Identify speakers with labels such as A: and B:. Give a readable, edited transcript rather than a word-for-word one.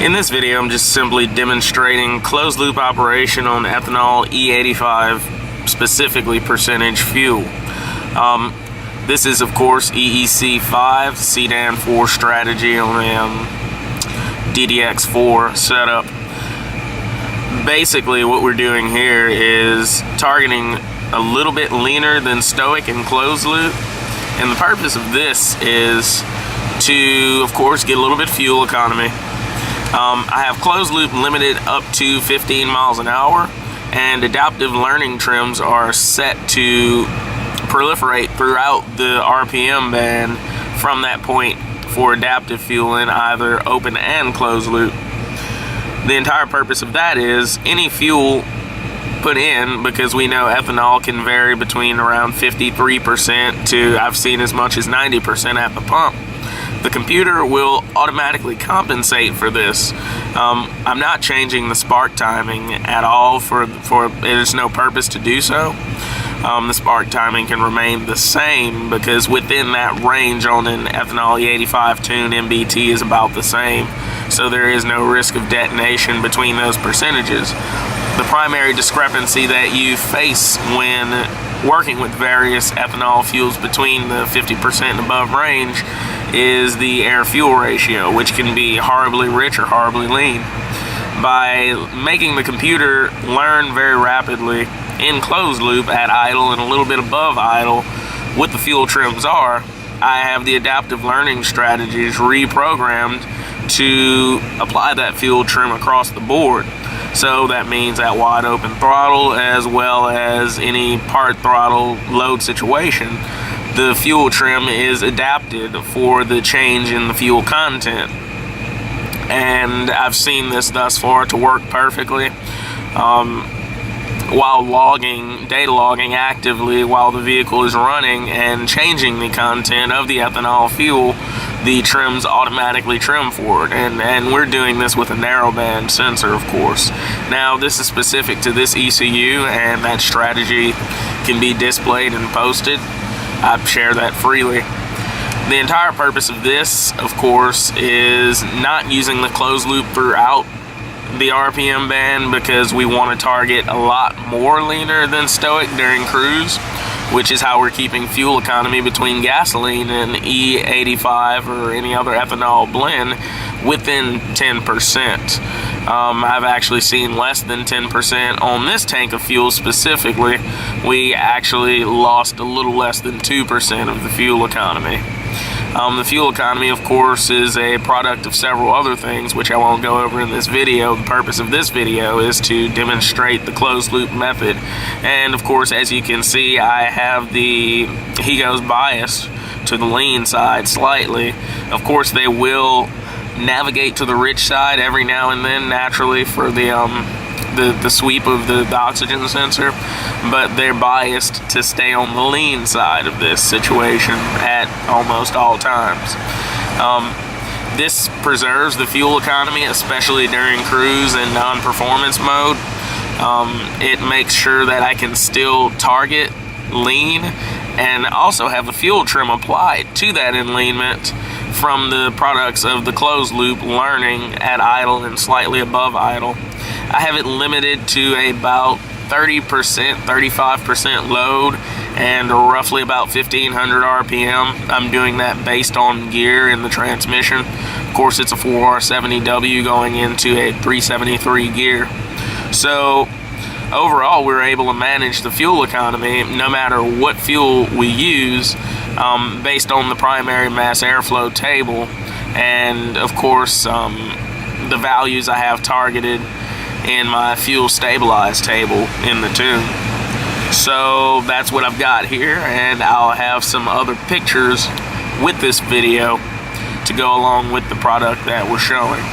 A: In this video, I'm just simply demonstrating closed loop operation on ethanol E85, specifically percentage fuel. This is, of course, EEC5 Sedan 4 strategy on a DDX4 setup. Basically, what we're doing here is targeting a little bit leaner than stoic and closed loop. And the purpose of this is to, of course, get a little bit fuel economy. I have closed loop limited up to 15 miles an hour, and adaptive learning trims are set to proliferate throughout the RPM band from that point for adaptive fuel in either open and closed loop. The entire purpose of that is any fuel put in, because we know ethanol can vary between around 53% to I've seen as much as 90% at the pump. The computer will automatically compensate for this. I'm not changing the spark timing at all, for there's no purpose to do so. The spark timing can remain the same because within that range on an ethanol E85 tune, MBT is about the same, so there is no risk of detonation between those percentages. The primary discrepancy that you face when working with various ethanol fuels between the 50% and above range is the air-fuel ratio, which can be horribly rich or horribly lean. By making the computer learn very rapidly in closed loop at idle and a little bit above idle what the fuel trims are, I have the adaptive learning strategies reprogrammed to apply that fuel trim across the board. So that means at wide open throttle as well as any part throttle load situation, the fuel trim is adapted for the change in the fuel content. And I've seen this thus far to work perfectly. While data logging actively while the vehicle is running and changing the content of the ethanol fuel, the trims automatically trim forward, and we're doing this with a narrowband sensor, of course. Now, this is specific to this ECU, and that strategy can be displayed and posted. I share that freely. The entire purpose of this, of course, is not using the closed loop throughout the RPM band, because we want to target a lot more leaner than stoic during cruise, which is how we're keeping fuel economy between gasoline and E85 or any other ethanol blend within 10%. I've actually seen less than 10% on this tank of fuel specifically. We actually lost a little less than 2% of the fuel economy. The fuel economy, of course, is a product of several other things, which I won't go over in this video. The purpose of this video is to demonstrate the closed loop method. And of course, as you can see, I have the HEGO's bias to the lean side slightly. Of course, they will navigate to the rich side every now and then naturally for the sweep of the oxygen sensor, but they're biased to stay on the lean side of this situation at almost all times. This preserves the fuel economy, especially during cruise and non-performance mode. It makes sure that I can still target lean and also have the fuel trim applied to that enleanment from the products of the closed loop learning at idle and slightly above idle. I have it limited to about 30%, 35% load and roughly about 1500 RPM. I'm doing that based on gear in the transmission. Of course, it's a 4R70W going into a 373 gear. So overall, we're able to manage the fuel economy no matter what fuel we use, based on the primary mass airflow table and, of course, the values I have targeted in my fuel stabilized table in the tune. So that's what I've got here, and I'll have some other pictures with this video to go along with the product that we're showing.